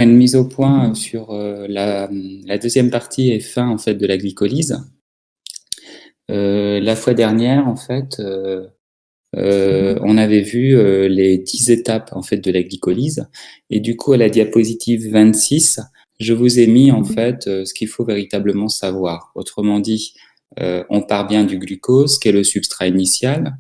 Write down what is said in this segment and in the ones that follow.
Une mise au point sur la deuxième partie et fin en fait de la glycolyse. La fois dernière, en fait, on avait vu les 10 étapes en fait de la glycolyse, et du coup à la diapositive 26, je vous ai mis en fait ce qu'il faut véritablement savoir. Autrement dit, on part bien du glucose, qui est le substrat initial.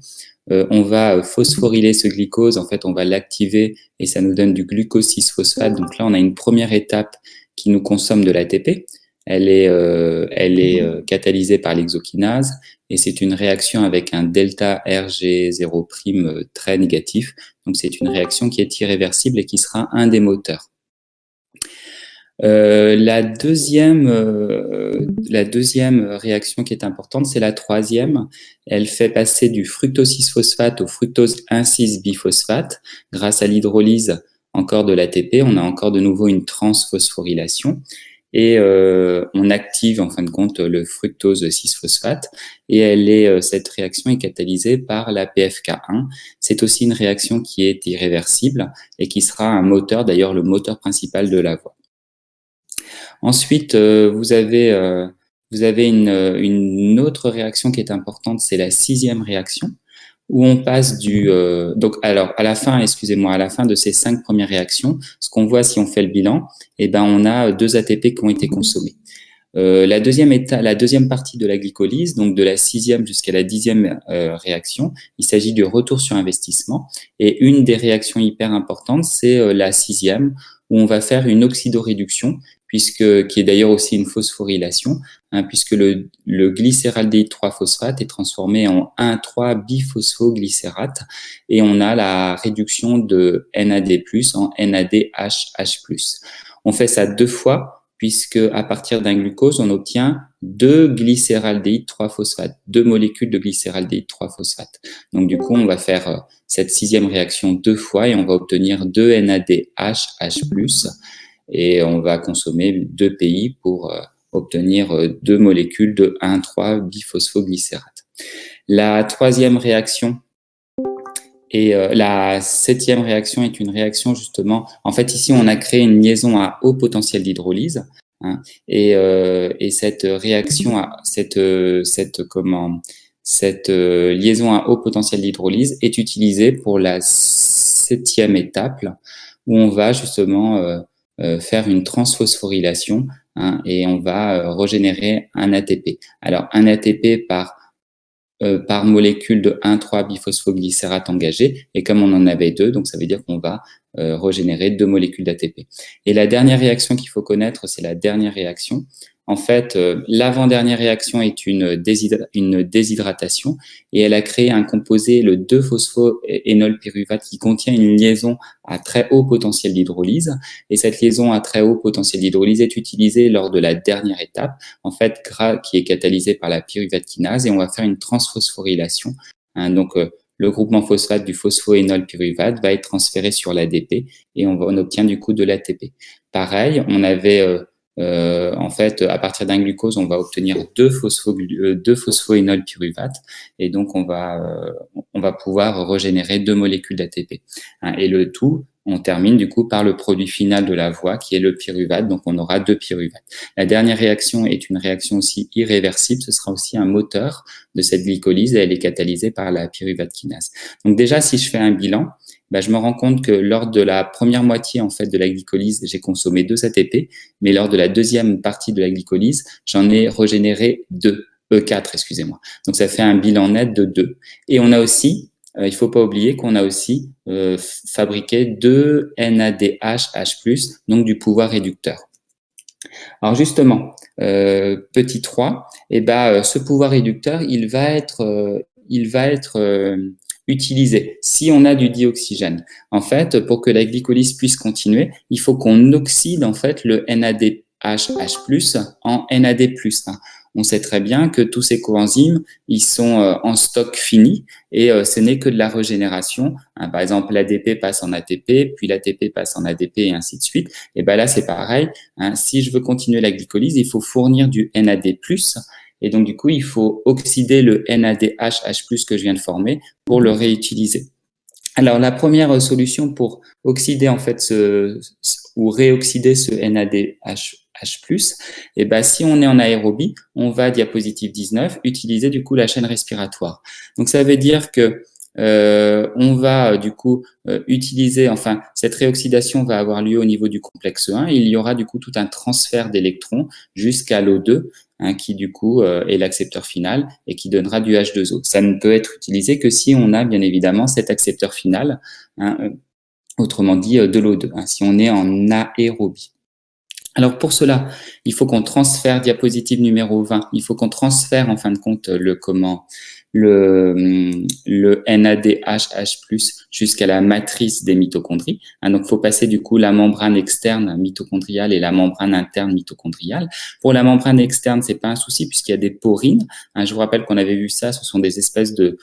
On va phosphoryler ce glucose, en fait, on va l'activer et ça nous donne du glucose 6-phosphate. Donc là, on a une première étape qui nous consomme de l'ATP. Elle est catalysée par l'exokinase et c'est une réaction avec un delta Rg0' très négatif. Donc c'est une réaction qui est irréversible et qui sera un des moteurs. La deuxième réaction qui est importante, c'est la troisième. Elle fait passer du fructose 6-phosphate au fructose 1,6-biphosphate grâce à l'hydrolyse encore de l'ATP. On a encore de nouveau une transphosphorylation et on active en fin de compte le fructose 6-phosphate et cette réaction est catalysée par la PFK1. C'est aussi une réaction qui est irréversible et qui sera un moteur, d'ailleurs le moteur principal de la voie. Ensuite, vous avez une autre réaction qui est importante, c'est la sixième réaction, où on passe donc alors à la fin de ces 5 premières réactions, ce qu'on voit si on fait le bilan, on a 2 ATP qui ont été consommés. La deuxième partie de la glycolyse, donc de la 6e jusqu'à la 10e réaction, il s'agit du retour sur investissement. Et une des réactions hyper importantes, c'est la 6e, où on va faire une oxydoréduction, qui est d'ailleurs aussi une phosphorylation, puisque le glycéraldéhyde 3-phosphate est transformé en 1,3-biphosphoglycérate, et on a la réduction de NAD+ en NADH+. On fait ça 2 fois, puisque à partir d'un glucose, on obtient 2 glycéraldéhyde 3-phosphate, 2 molécules de glycéraldéhyde 3-phosphate. Donc du coup, on va faire cette 6e réaction 2 fois et on va obtenir 2 NADH+, et on va consommer 2 PI pour obtenir 2 molécules de 1,3-biphosphoglycérate. La 3e réaction et la 7e réaction est une réaction justement, en fait ici on a créé une liaison à haut potentiel d'hydrolyse, et cette réaction, cette liaison à haut potentiel d'hydrolyse est utilisée pour la 7e étape, où on va justement faire une transphosphorylation, et on va régénérer un ATP. Alors un ATP par molécule de 1,3-biphosphoglycérate engagé, et comme on en avait 2, donc ça veut dire qu'on va régénérer 2 molécules d'ATP. Et la dernière réaction qu'il faut connaître, c'est la dernière réaction. En fait, l'avant-dernière réaction est une déshydratation, et elle a créé un composé, le 2-phosphoénolpyruvate, qui contient une liaison à très haut potentiel d'hydrolyse, et cette liaison à très haut potentiel d'hydrolyse est utilisée lors de la dernière étape, en fait, qui est catalysée par la pyruvate kinase, et on va faire une transphosphorylation. Donc, le groupement phosphate du phosphoénolpyruvate va être transféré sur l'ADP et on obtient du coup de l'ATP. Pareil, on avait en fait, à partir d'un glucose, on va obtenir 2 phosphoénolpyruvate, et donc on va pouvoir régénérer 2 molécules d'ATP. Et le tout, on termine du coup par le produit final de la voie qui est le pyruvate, donc on aura 2 pyruvates. La dernière réaction est une réaction aussi irréversible, ce sera aussi un moteur de cette glycolyse et elle est catalysée par la pyruvate kinase. Donc déjà, si je fais un bilan, je me rends compte que lors de la première moitié en fait de la glycolyse, j'ai consommé 2 ATP, mais lors de la deuxième partie de la glycolyse, j'en ai régénéré 4, excusez-moi. Donc ça fait un bilan net de 2. Et on a aussi, il ne faut pas oublier qu'on a aussi fabriqué 2 NADH+, donc du pouvoir réducteur. Alors justement, petit 3, ce pouvoir réducteur, il va être utilisé si on a du dioxygène. En fait, pour que la glycolyse puisse continuer, il faut qu'on oxyde en fait le NADH+ en NAD+. On sait très bien que tous ces coenzymes, ils sont en stock fini et ce n'est que de la régénération. Par exemple, l'ADP passe en ATP, puis l'ATP passe en ADP et ainsi de suite. Et là, c'est pareil. Si je veux continuer la glycolyse, il faut fournir du NAD+. Et donc, du coup, il faut oxyder le NADH+ que je viens de former pour le réutiliser. Alors, la première solution pour oxyder en fait ou réoxyder ce NADH+, et ben, si on est en aérobie, on va, diapositive 19, utiliser du coup la chaîne respiratoire. Donc, ça veut dire que on va du coup utiliser, enfin, cette réoxydation va avoir lieu au niveau du complexe 1. Il y aura du coup tout un transfert d'électrons jusqu'à l'O2, hein, qui du coup est l'accepteur final et qui donnera du H2O. Ça ne peut être utilisé que si on a bien évidemment cet accepteur final, hein, autrement dit de l'O2, hein, si on est en aérobie. Alors pour cela, il faut qu'on transfère, diapositive numéro 20, il faut qu'on transfère en fin de compte le NADH+ jusqu'à la matrice des mitochondries. Hein, donc il faut passer du coup la membrane externe mitochondriale et la membrane interne mitochondriale. Pour la membrane externe, c'est pas un souci puisqu'il y a des porines. Hein, je vous rappelle qu'on avait vu ça, ce sont des espèces de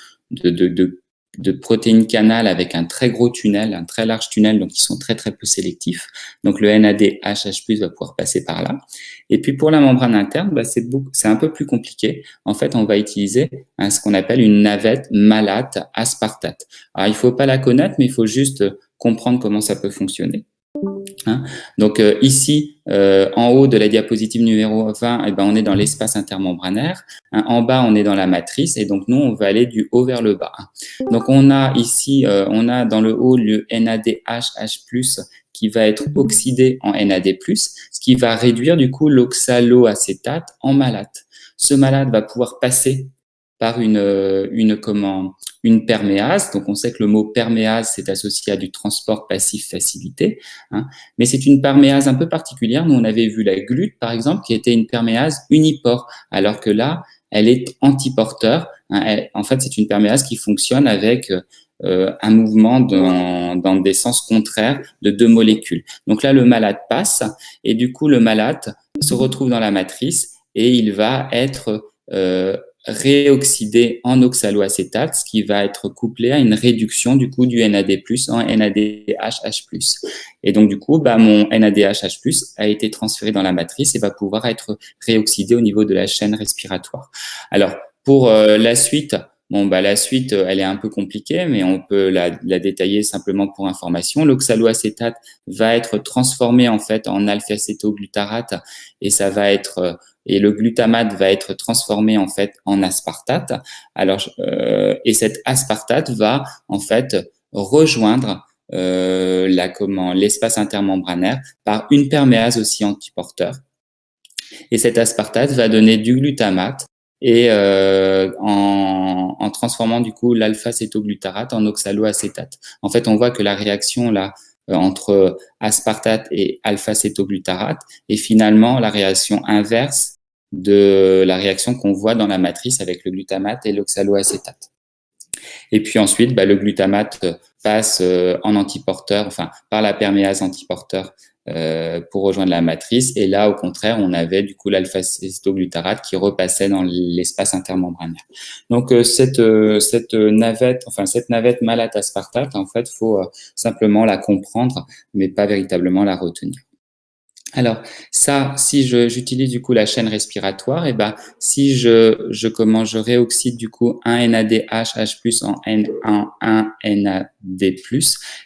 protéines canales avec un très gros tunnel, un très large tunnel, donc ils sont très très peu sélectifs. Donc le NADH+ va pouvoir passer par là. Et puis pour la membrane interne, bah, c'est un peu plus compliqué. En fait, on va utiliser ce qu'on appelle une navette malate aspartate. Alors il faut pas la connaître, mais il faut juste comprendre comment ça peut fonctionner. Hein. Donc ici, en haut de la diapositive numéro 20, eh ben, on est dans l'espace intermembranaire. Hein. En bas, on est dans la matrice. Et donc, nous, on va aller du haut vers le bas. Donc, on a ici, on a dans le haut le NADH+ qui va être oxydé en NAD+, ce qui va réduire du coup l'oxaloacétate en malate. Ce malate va pouvoir passer par une perméase. Donc, on sait que le mot perméase, c'est associé à du transport passif facilité. Hein. Mais c'est une perméase un peu particulière. Nous, on avait vu la glute, par exemple, qui était une perméase unipore, alors que là, elle est antiporteur. Hein. En fait, c'est une perméase qui fonctionne avec un mouvement dans des sens contraires de deux molécules. Donc là, le malate passe et du coup, le malate se retrouve dans la matrice et il va être réoxydé en oxaloacétate, ce qui va être couplé à une réduction du coup du NAD+ en NADH+. Et donc du coup, bah, mon NADH+ a été transféré dans la matrice et va pouvoir être réoxydé au niveau de la chaîne respiratoire. Alors pour la suite, bon bah la suite, elle est un peu compliquée, mais on peut la détailler simplement pour information. L'oxaloacétate va être transformé en fait en alpha-acétoglutarate et ça va être et le glutamate va être transformé en fait en aspartate. Alors, et cet aspartate va en fait rejoindre l'espace intermembranaire par une perméase aussi antiporteur. Et cet aspartate va donner du glutamate et en transformant du coup l'alpha-acétoglutarate en oxaloacétate. En fait, on voit que la réaction là entre aspartate et alpha-acétoglutarate est finalement la réaction inverse de la réaction qu'on voit dans la matrice avec le glutamate et l'oxaloacétate. Et puis ensuite, bah, le glutamate passe en antiporteur, enfin par la perméase antiporteur pour rejoindre la matrice. Et là, au contraire, on avait du coup l'alpha-acétoglutarate qui repassait dans l'espace intermembranaire. Donc cette navette malate aspartate, en fait, faut simplement la comprendre, mais pas véritablement la retenir. Alors ça, si j'utilise du coup la chaîne respiratoire, et ben si je réoxyde du coup un NADH+ en un NAD+,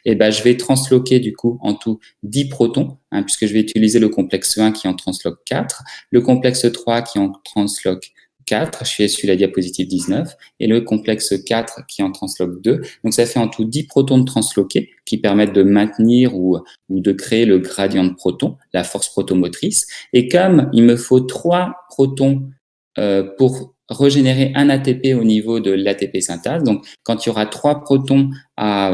et ben je vais transloquer du coup en tout 10 protons, hein, puisque je vais utiliser le complexe 1 qui en transloque 4, le complexe 3 qui en transloque 4, je suis sur la diapositive 19, et le complexe 4 qui en transloque 2. Donc ça fait en tout 10 protons de transloqués qui permettent de maintenir ou de créer le gradient de protons, la force protomotrice. Et comme il me faut 3 protons pour régénérer un ATP au niveau de l'ATP synthase, donc quand il y aura 3 protons à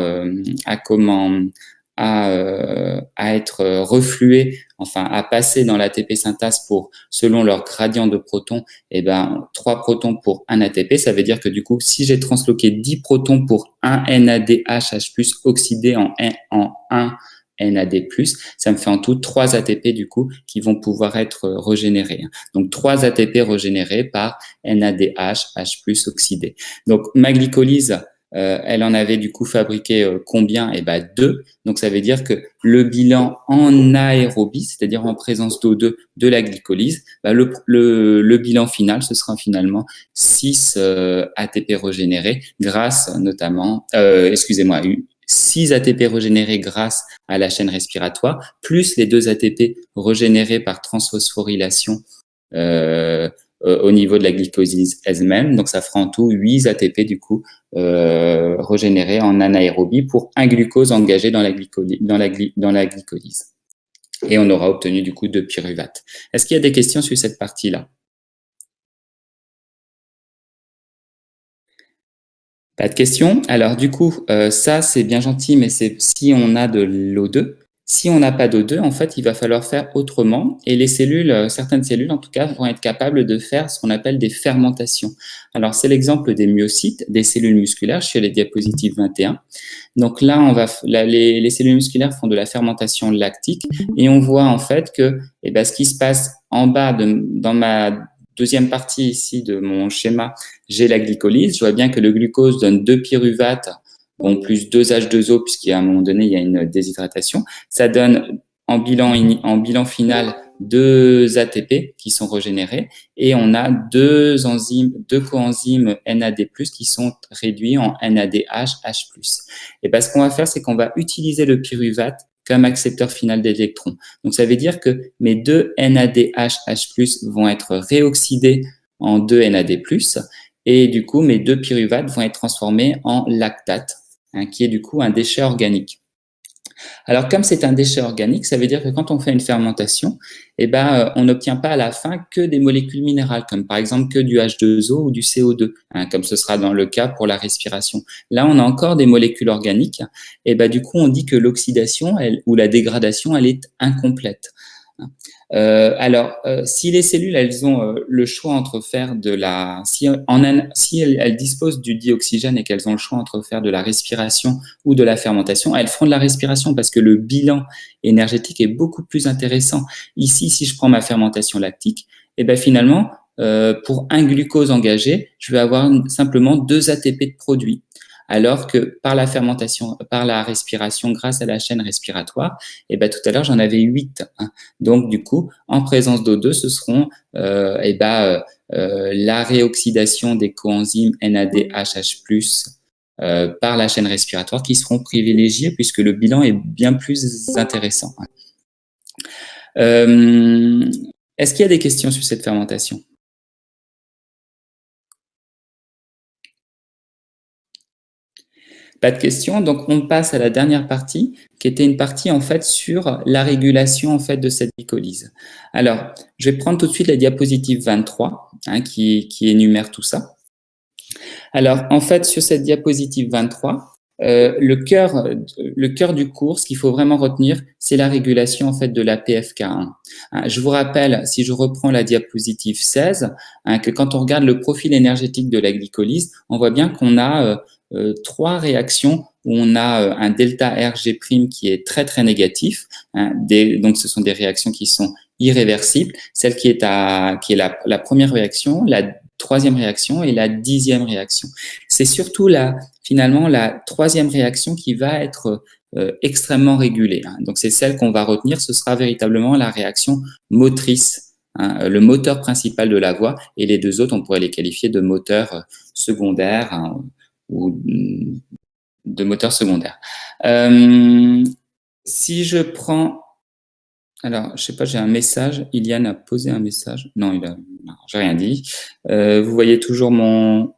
être reflués, enfin à passer dans l'ATP synthase pour, selon leur gradient de protons, et ben 3 protons pour un ATP, ça veut dire que du coup, si j'ai transloqué 10 protons pour un NADH+ oxydé en 1 NAD+, ça me fait en tout 3 ATP du coup qui vont pouvoir être régénérés. Donc 3 ATP régénérés par NADH+ oxydé. Donc ma glycolyse, elle en avait du coup fabriqué combien? Eh ben 2. Donc ça veut dire que le bilan en aérobie, c'est-à-dire en présence d'O2 de la glycolyse, bah le bilan final, ce sera finalement 6 ATP régénérés grâce notamment, excusez-moi, 6 ATP régénérés grâce à la chaîne respiratoire, plus les 2 ATP régénérés par transphosphorylation au niveau de la glycolyse elle-même. Donc, ça fera en tout 8 ATP du coup régénérés en anaérobie pour un glucose engagé dans la glycolyse. Et on aura obtenu du coup 2 pyruvates. Est-ce qu'il y a des questions sur cette partie-là? Pas de questions? Alors du coup, ça c'est bien gentil, mais c'est si on a de l'O2. Si on n'a pas d'O2, en fait, il va falloir faire autrement. Et les cellules, certaines cellules en tout cas, vont être capables de faire ce qu'on appelle des fermentations. Alors c'est l'exemple des myocytes, des cellules musculaires, chez les diapositives 21. Donc là, les cellules musculaires font de la fermentation lactique et on voit en fait que ce qui se passe en bas dans ma deuxième partie ici de mon schéma, j'ai la glycolyse. Je vois bien que le glucose donne 2 pyruvates, bon, plus 2 H2O, puisqu'à un moment donné, il y a une déshydratation. Ça donne en bilan final 2 ATP qui sont régénérés et on a 2 coenzymes NAD+, qui sont réduits en NADH, H+. Et ce qu'on va faire, c'est qu'on va utiliser le pyruvate comme accepteur final d'électrons. Donc, ça veut dire que mes 2 NADH, H+, vont être réoxydés en 2 NAD+, et du coup, mes 2 pyruvates vont être transformés en lactate, qui est du coup un déchet organique. Alors, comme c'est un déchet organique, ça veut dire que quand on fait une fermentation, on n'obtient pas à la fin que des molécules minérales, comme par exemple que du H2O ou du CO2, comme ce sera dans le cas pour la respiration. Là, on a encore des molécules organiques, et du coup, on dit que l'oxydation ou la dégradation, elle est incomplète. Si les cellules, elles ont le choix entre faire si elles disposent du dioxygène et qu'elles ont le choix entre faire de la respiration ou de la fermentation, elles feront de la respiration parce que le bilan énergétique est beaucoup plus intéressant. Ici, si je prends ma fermentation lactique, finalement, pour un glucose engagé, je vais avoir simplement 2 ATP de produit. Alors que par la fermentation, par la respiration, grâce à la chaîne respiratoire, tout à l'heure, j'en avais 8. Donc, du coup, en présence d'O2, ce seront la réoxydation des coenzymes NADH+, par la chaîne respiratoire qui seront privilégiés puisque le bilan est bien plus intéressant. Est-ce qu'il y a des questions sur cette fermentation? Pas de questions. Donc, on passe à la dernière partie, qui était une partie en fait sur la régulation en fait de cette glycolyse. Alors, je vais prendre tout de suite la diapositive 23, qui énumère tout ça. Alors, en fait, sur cette diapositive 23, le cœur du cours, ce qu'il faut vraiment retenir, c'est la régulation en fait de la PFK1. Je vous rappelle, si je reprends la diapositive 16, que quand on regarde le profil énergétique de la glycolyse, on voit bien qu'on a 3 réactions où on a un delta Rg' qui est très très négatif. Donc, ce sont des réactions qui sont irréversibles. Celle qui est la première réaction, la troisième réaction et la 10e réaction. C'est surtout finalement la troisième réaction qui va être extrêmement régulée. Donc, c'est celle qu'on va retenir. Ce sera véritablement la réaction motrice, le moteur principal de la voie. Et les 2 autres, on pourrait les qualifier de moteurs secondaires ou de moteurs secondaires. Si je prends... Alors, je sais pas, j'ai un message. Iliane a posé un message. Non, j'ai rien dit. Vous voyez toujours mon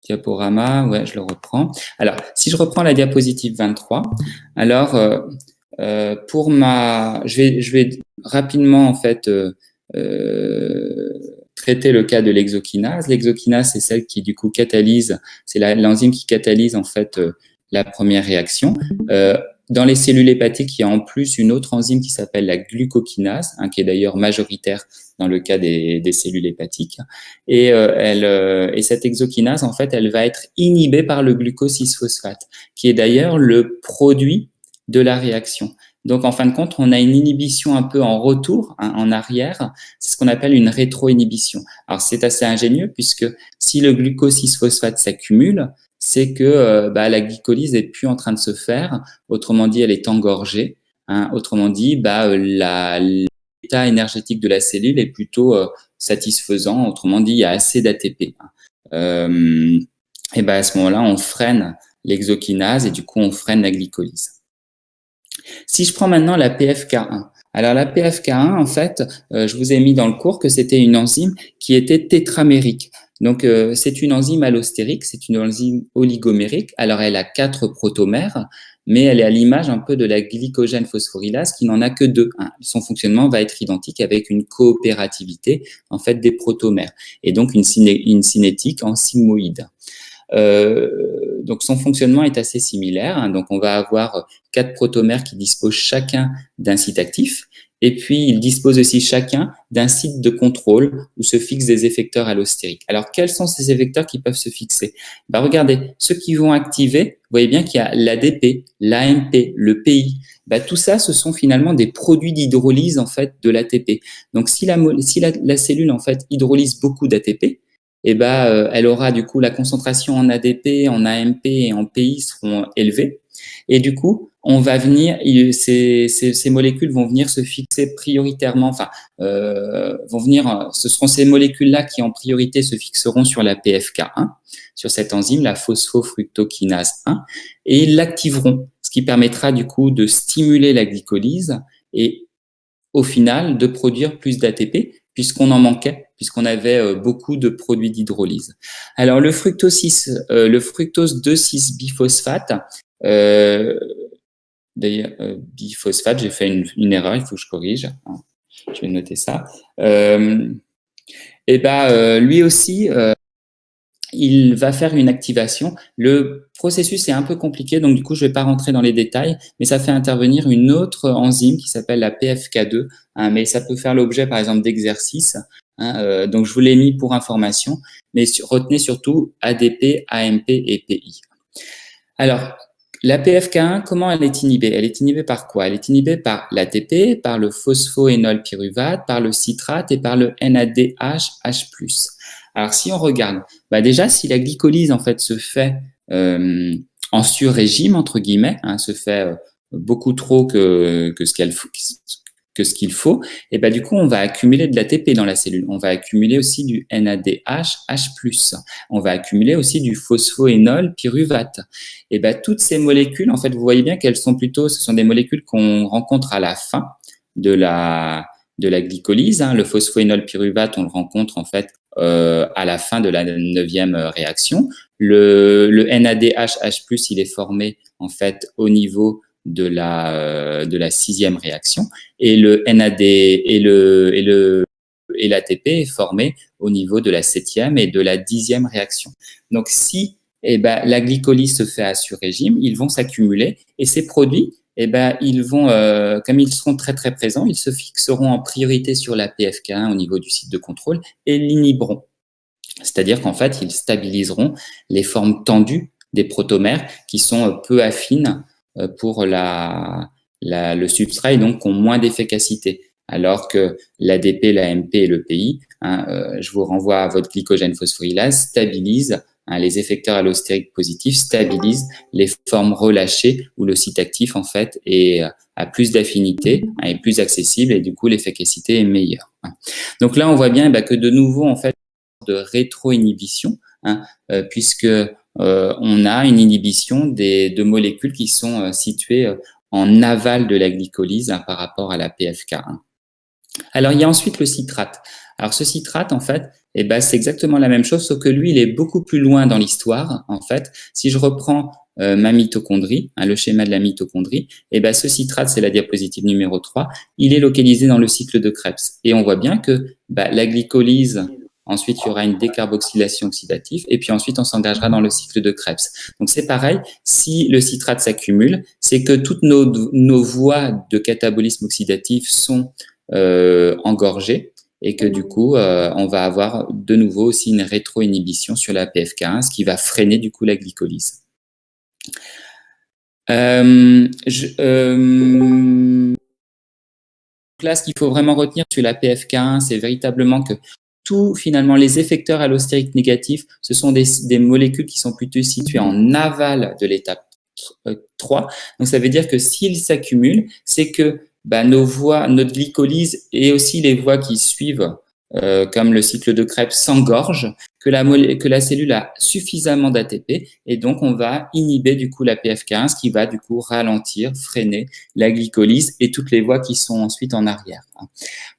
diaporama. Ouais, je le reprends. Alors, si je reprends la diapositive 23, alors je vais rapidement en fait traiter le cas de l'exokinase. L'exokinase, c'est celle qui du coup catalyse, c'est l'enzyme qui catalyse en fait la première réaction. Dans les cellules hépatiques, il y a en plus une autre enzyme qui s'appelle la glucokinase, qui est d'ailleurs majoritaire dans le cas des cellules hépatiques. Et cette exokinase, en fait, elle va être inhibée par le glucose 6-phosphate, qui est d'ailleurs le produit de la réaction. Donc, en fin de compte, on a une inhibition un peu en retour, en arrière. C'est ce qu'on appelle une rétro-inhibition. Alors, c'est assez ingénieux puisque si le glucose 6-phosphate s'accumule, c'est que la glycolyse n'est plus en train de se faire. Autrement dit, elle est engorgée. Autrement dit, l'état énergétique de la cellule est plutôt satisfaisant. Autrement dit, il y a assez d'ATP. À ce moment-là, on freine l'exokinase et du coup, on freine la glycolyse. Si je prends maintenant la PFK1, alors la PFK1, en fait, je vous ai mis dans le cours que c'était une enzyme qui était tétramérique. Donc, c'est une enzyme allostérique, c'est une enzyme oligomérique. Alors, elle a 4 protomères, mais elle est à l'image un peu de la glycogène phosphorylase qui n'en a que 2. Son fonctionnement va être identique avec une coopérativité en fait des protomères et donc une cinétique en sigmoïde. Donc son fonctionnement est assez similaire. Donc on va avoir 4 protomères qui disposent chacun d'un site actif. Et puis, ils disposent aussi chacun d'un site de contrôle où se fixent des effecteurs allostériques. Alors, quels sont ces effecteurs qui peuvent se fixer? Regardez, ceux qui vont activer, vous voyez bien qu'il y a l'ADP, l'AMP, le PI. Tout ça, ce sont finalement des produits d'hydrolyse en fait de l'ATP. Donc, si la cellule en fait hydrolyse beaucoup d'ATP, elle aura du coup la concentration en ADP, en AMP et en PI seront élevées. Et du coup, on va venir, ces molécules vont venir se fixer prioritairement, ce seront ces molécules-là qui en priorité se fixeront sur la PFK1, sur cette enzyme, la phosphofructokinase 1, et ils l'activeront, ce qui permettra du coup de stimuler la glycolyse et au final de produire plus d'ATP puisqu'on en manquait, puisqu'on avait beaucoup de produits d'hydrolyse. Alors le fructose 2,6-biphosphate, d'ailleurs, biphosphate, j'ai fait une erreur, il faut que je corrige. Je vais noter ça. Lui aussi, il va faire une activation. Le processus est un peu compliqué, donc du coup, je ne vais pas rentrer dans les détails, mais ça fait intervenir une autre enzyme qui s'appelle la PFK2, mais ça peut faire l'objet, par exemple, d'exercices. Donc, je vous l'ai mis pour information, mais retenez surtout ADP, AMP et PI. Alors, la PFK1, comment elle est inhibée? Elle est inhibée par quoi? Elle est inhibée par l'ATP, par le phosphoénolpyruvate, par le citrate et par le NADH+. Alors, si on regarde, déjà, si la glycolyse en fait se fait en sur-régime entre guillemets, se fait beaucoup trop que ce qu'il faut, et du coup, on va accumuler de l'ATP dans la cellule. On va accumuler aussi du NADH+. On va accumuler aussi du phosphoénolpyruvate. Et toutes ces molécules, en fait, vous voyez bien qu'elles sont ce sont des molécules qu'on rencontre à la fin de la glycolyse. Le phosphoénolpyruvate, on le rencontre en fait à la fin de la 9e réaction. Le NADH+, il est formé en fait au niveau de la 6e réaction, et le NAD et l'ATP est formé au niveau de la 7e et de la 10e réaction. Donc si la glycolyse se fait à sur-régime, ils vont s'accumuler et ces produits, ils vont, comme ils seront très très présents, ils se fixeront en priorité sur la PFK1 au niveau du site de contrôle et l'inhiberont. C'est-à-dire qu'en fait, ils stabiliseront les formes tendues des protomères qui sont peu affines pour le substrat et donc ont moins d'efficacité. Alors que l'ADP, l'AMP et le PI, je vous renvoie à votre glycogène phosphorylase, stabilisent les effecteurs allostériques positifs, stabilisent les formes relâchées où le site actif en fait a plus d'affinité, est plus accessible et du coup l'efficacité est meilleure. Donc là, on voit bien que de nouveau en fait de rétro-inhibition, puisque on a une inhibition de molécules qui sont situées en aval de la glycolyse par rapport à la PFK1. Alors, il y a ensuite le citrate. Alors, ce citrate, en fait, c'est exactement la même chose, sauf que lui, il est beaucoup plus loin dans l'histoire. En fait, si je reprends ma mitochondrie, le schéma de la mitochondrie, ce citrate, c'est la diapositive numéro 3, il est localisé dans le cycle de Krebs. Et on voit bien que la glycolyse, ensuite, il y aura une décarboxylation oxydative, et puis ensuite, on s'engagera dans le cycle de Krebs. Donc, c'est pareil, si le citrate s'accumule, c'est que toutes nos voies de catabolisme oxydatif sont engorgées, et que du coup, on va avoir de nouveau aussi une rétro-inhibition sur la PFK1, ce qui va freiner du coup la glycolyse. Là, ce qu'il faut vraiment retenir sur la PFK1, c'est véritablement que finalement, les effecteurs allostériques négatifs, ce sont des molécules qui sont plutôt situées en aval de l'étape 3. Donc, ça veut dire que s'ils s'accumulent, c'est que notre glycolyse et aussi les voies qui suivent comme le cycle de Krebs s'engorge, que la cellule a suffisamment d'ATP et donc on va inhiber du coup la PFK1, ce qui va du coup ralentir, freiner la glycolyse et toutes les voies qui sont ensuite en arrière.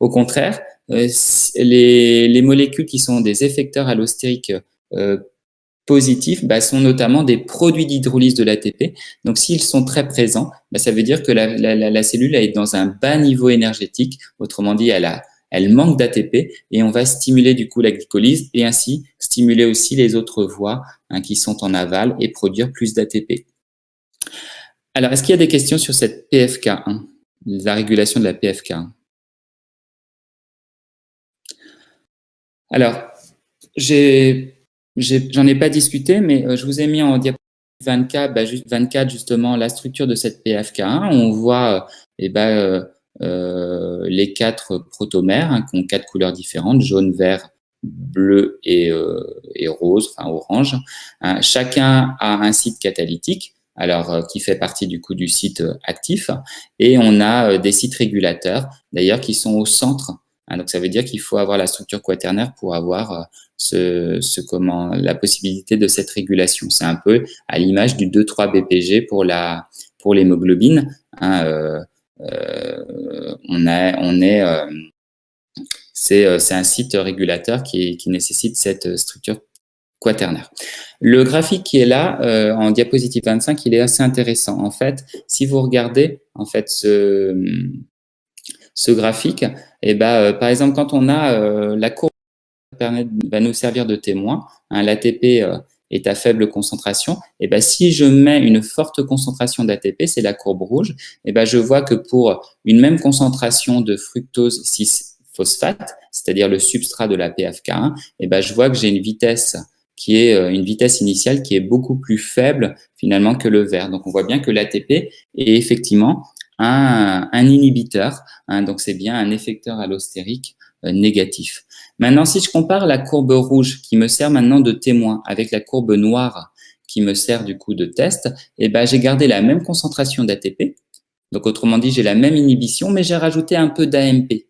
Au contraire, les molécules qui sont des effecteurs allostériques positifs sont notamment des produits d'hydrolyse de l'ATP. Donc, s'ils sont très présents, ça veut dire que la cellule est dans un bas niveau énergétique. Autrement dit, elle manque d'ATP et on va stimuler du coup la glycolyse et ainsi stimuler aussi les autres voies qui sont en aval et produire plus d'ATP. Alors, est-ce qu'il y a des questions sur cette PFK1, la régulation de la PFK1? Alors, j'en ai pas discuté, mais je vous ai mis en diapositive 24 justement la structure de cette PFK1. On voit les 4 protomères qui ont 4 couleurs différentes, jaune, vert, bleu et rose, enfin orange. Chacun a un site catalytique, alors qui fait partie du coup du site actif, et on a des sites régulateurs, d'ailleurs, qui sont au centre. Donc ça veut dire qu'il faut avoir la structure quaternaire pour avoir la possibilité de cette régulation. C'est un peu à l'image du 2,3 BPG pour l'hémoglobine. C'est un site régulateur qui nécessite cette structure quaternaire. Le graphique qui est là en diapositive 25, il est assez intéressant. En fait, si vous regardez en fait ce graphique, par exemple, quand on a la courbe va nous servir de témoin, l'ATP est à faible concentration, si je mets une forte concentration d'ATP, c'est la courbe rouge, je vois que pour une même concentration de fructose 6-phosphate, c'est-à-dire le substrat de la PFK1, je vois que j'ai une vitesse qui est une vitesse initiale qui est beaucoup plus faible finalement que le vert. Donc on voit bien que l'ATP est effectivement un inhibiteur, donc c'est bien un effecteur allostérique négatif. Maintenant, si je compare la courbe rouge qui me sert maintenant de témoin avec la courbe noire qui me sert du coup de test, j'ai gardé la même concentration d'ATP. Donc, autrement dit, j'ai la même inhibition, mais j'ai rajouté un peu d'AMP.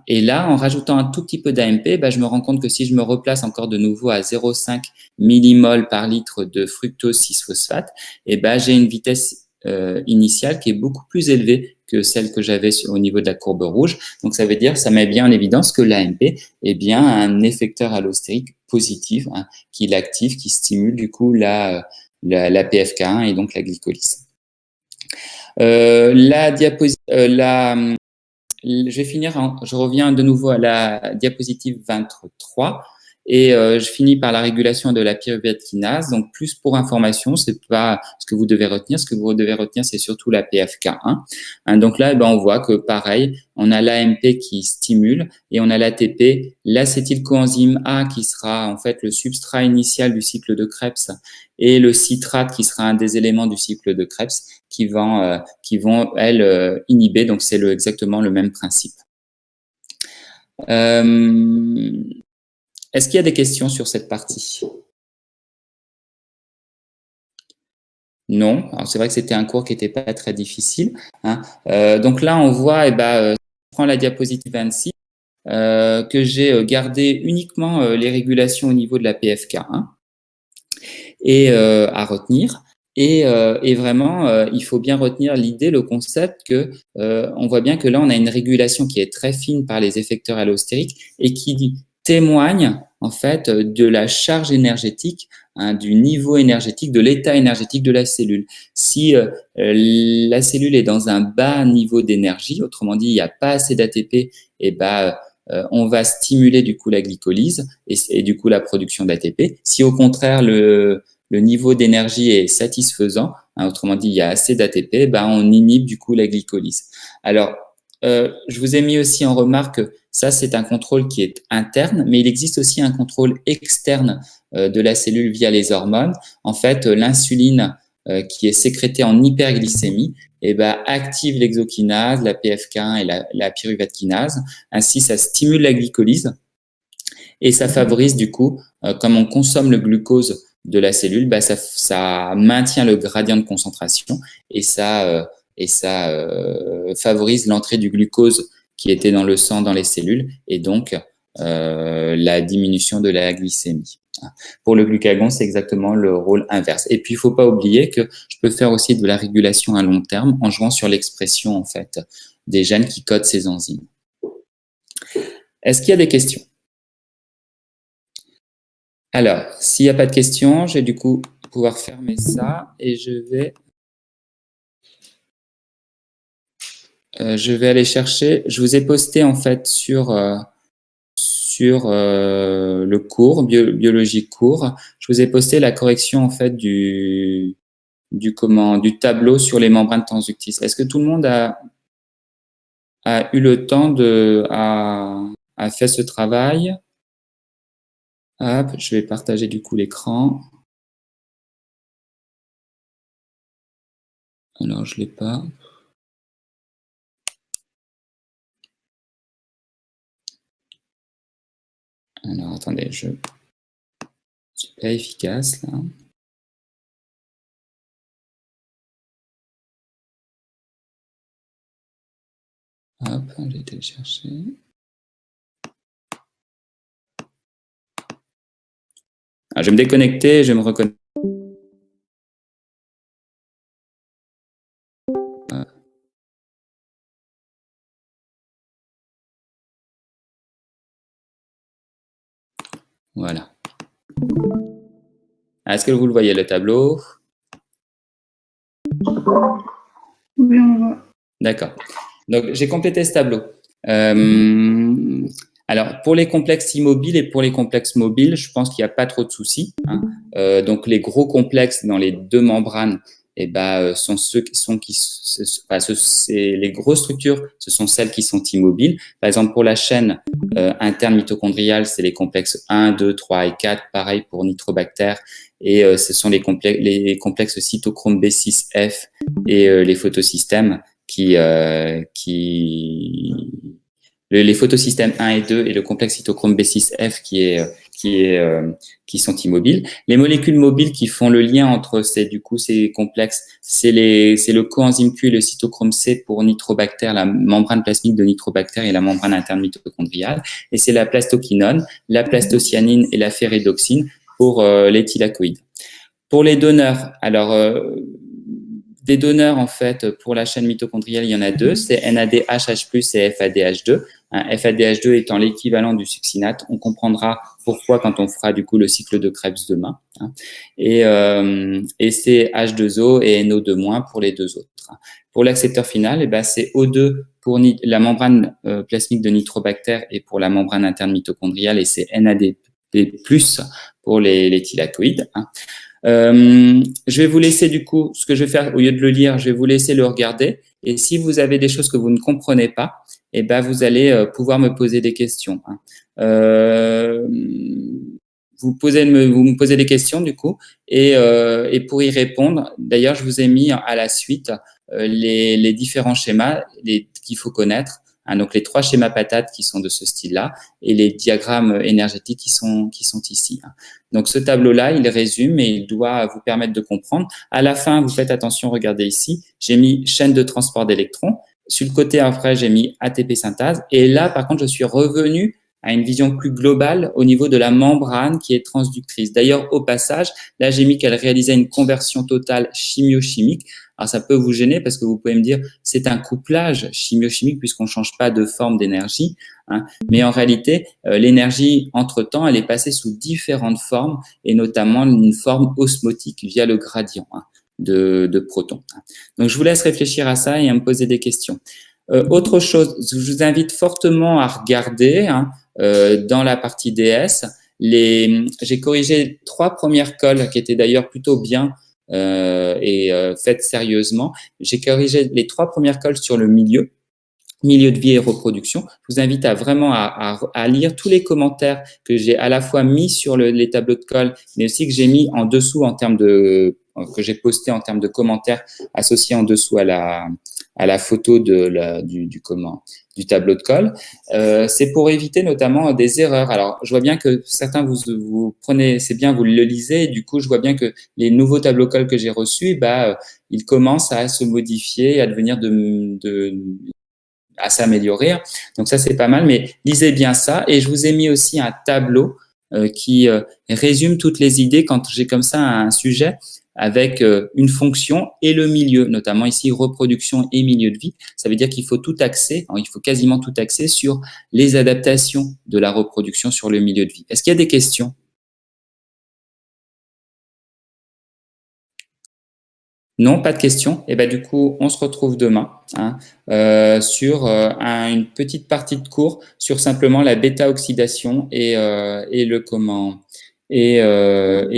Et là, en rajoutant un tout petit peu d'AMP, je me rends compte que si je me replace encore de nouveau à 0,5 millimoles par litre de fructose 6-phosphate, j'ai une vitesse initiale qui est beaucoup plus élevée que celle que j'avais au niveau de la courbe rouge. Donc, ça veut dire, ça met bien en évidence que l'AMP est bien un effecteur allostérique positif qui l'active, qui stimule du coup la PFK1 et donc la glycolyse. Je vais finir, je reviens de nouveau à la diapositive 23 et je finis par la régulation de la pyruvate kinase. Donc, plus pour information, c'est pas ce que vous devez retenir. Ce que vous devez retenir, c'est surtout la PFK1. Donc là, on voit que pareil, on a l'AMP qui stimule et on a l'ATP, l'acétylcoenzyme A qui sera en fait le substrat initial du cycle de Krebs et le citrate qui sera un des éléments du cycle de Krebs qui vont inhiber. Donc, c'est exactement le même principe. Est-ce qu'il y a des questions sur cette partie? Non. Alors, c'est vrai que c'était un cours qui n'était pas très difficile. Donc là, on voit, je prends la diapositive 26, que j'ai gardé uniquement les régulations au niveau de la PFK1 et à retenir. Et vraiment, il faut bien retenir l'idée, le concept que on voit bien que là, on a une régulation qui est très fine par les effecteurs allostériques et qui témoigne en fait de la charge énergétique, du niveau énergétique, de l'état énergétique de la cellule. Si la cellule est dans un bas niveau d'énergie, autrement dit, il n'y a pas assez d'ATP, on va stimuler du coup la glycolyse et du coup la production d'ATP. Si au contraire le niveau d'énergie est satisfaisant, autrement dit, il y a assez d'ATP, on inhibe du coup la glycolyse. Alors, je vous ai mis aussi en remarque que ça, c'est un contrôle qui est interne, mais il existe aussi un contrôle externe de la cellule via les hormones. En fait, l'insuline qui est sécrétée en hyperglycémie, active l'exokinase, la PFK1 et la pyruvate kinase. Ainsi, ça stimule la glycolyse et ça favorise du coup, comme on consomme le glucose de la cellule, ça maintient le gradient de concentration et ça favorise l'entrée du glucose qui était dans le sang, dans les cellules, et donc la diminution de la glycémie. Pour le glucagon, c'est exactement le rôle inverse. Et puis, il ne faut pas oublier que je peux faire aussi de la régulation à long terme en jouant sur l'expression en fait des gènes qui codent ces enzymes. Est-ce qu'il y a des questions? Alors, s'il n'y a pas de questions, je vais du coup pouvoir fermer ça et je vais aller chercher. Je vous ai posté en fait sur le cours biologie cours. Je vous ai posté la correction en fait du tableau sur les membranes transductrices. Est-ce que tout le monde a eu le temps a fait ce travail? Hop, je vais partager du coup l'écran. Alors, je l'ai pas. Alors, attendez, je suis pas efficace là. Hop, je vais télécharger. Ah, je vais me déconnecter, je vais me reconnecter. Voilà. Est-ce que vous le voyez, le tableau? Oui, on voit. D'accord. Donc, j'ai complété ce tableau. Alors, pour les complexes immobiles et pour les complexes mobiles, je pense qu'il n'y a pas trop de soucis. Donc, les gros complexes dans les deux membranes sont ceux les grosses structures, ce sont celles qui sont immobiles. Par exemple, pour la chaîne interne mitochondriale, c'est les complexes 1, 2, 3 et 4. Pareil pour Nitrobacter. Et ce sont les complexes cytochrome B6F et les photosystèmes les photosystèmes 1 et 2 et le complexe cytochrome B6F qui sont immobiles. Les molécules mobiles qui font le lien entre ces complexes, c'est le coenzyme Q et le cytochrome C pour Nitrobacter, la membrane plasmique de Nitrobacter et la membrane interne mitochondriale. Et c'est la plastoquinone, la plastocyanine et la ferredoxine pour les thylakoïdes. Pour les donneurs, alors des donneurs en fait pour la chaîne mitochondriale, il y en a deux, c'est NADHH+ et FADH2. FADH2 étant l'équivalent du succinate, on comprendra pourquoi quand on fera du coup le cycle de Krebs demain. Et c'est H2O et NO2- pour les deux autres. Pour l'accepteur final, c'est O2 pour la membrane plasmique de Nitrobacter et pour la membrane interne mitochondriale, et c'est NAD+ pour les thylakoïdes. Je vais vous laisser du coup, ce que je vais faire au lieu de le lire, je vais vous laisser le regarder. Et si vous avez des choses que vous ne comprenez pas, vous allez pouvoir me poser des questions. Vous me posez des questions du coup, et pour y répondre, d'ailleurs, je vous ai mis à la suite les différents schémas qu'il faut connaître. Donc les 3 schémas patates qui sont de ce style-là et les diagrammes énergétiques qui sont ici. Donc ce tableau-là, il résume et il doit vous permettre de comprendre. À la fin, vous faites attention, regardez ici, j'ai mis chaîne de transport d'électrons. Sur le côté après, j'ai mis ATP synthase. Et là, par contre, je suis revenu à une vision plus globale au niveau de la membrane qui est transductrice. D'ailleurs, au passage, là, j'ai mis qu'elle réalisait une conversion totale chimio-chimique. Alors, ça peut vous gêner parce que vous pouvez me dire, c'est un couplage chimio-chimique puisqu'on ne change pas de forme d'énergie. Mais en réalité, l'énergie, entre-temps, elle est passée sous différentes formes et notamment une forme osmotique via le gradient de protons. Donc, je vous laisse réfléchir à ça et à me poser des questions. Autre chose, je vous invite fortement à regarder dans la partie DS. J'ai corrigé 3 premières colles qui étaient d'ailleurs plutôt bien faites sérieusement. J'ai corrigé les 3 premières colles sur le milieu de vie et reproduction. Je vous invite à vraiment à lire tous les commentaires que j'ai à la fois mis sur les tableaux de colle, mais aussi que j'ai mis en dessous que j'ai posté en termes de commentaires associés en dessous à la photo du tableau de colle. C'est pour éviter notamment des erreurs. Alors, je vois bien que certains vous prenez, c'est bien, vous le lisez, et du coup, je vois bien que les nouveaux tableaux de colle que j'ai reçus, ils commencent à se modifier, à devenir à s'améliorer. Donc ça, c'est pas mal, mais lisez bien ça. Et je vous ai mis aussi un tableau qui résume toutes les idées quand j'ai comme ça un sujet avec une fonction et le milieu, notamment ici reproduction et milieu de vie. Ça veut dire qu'il faut tout axer, il faut quasiment tout axer sur les adaptations de la reproduction sur le milieu de vie. Est-ce qu'il y a des questions? Non, pas de questions. Et ben du coup, on se retrouve demain sur une petite partie de cours sur simplement la bêta-oxydation et le comment et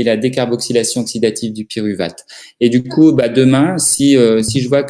la décarboxylation oxydative du pyruvate. Et du coup, demain, si je vois que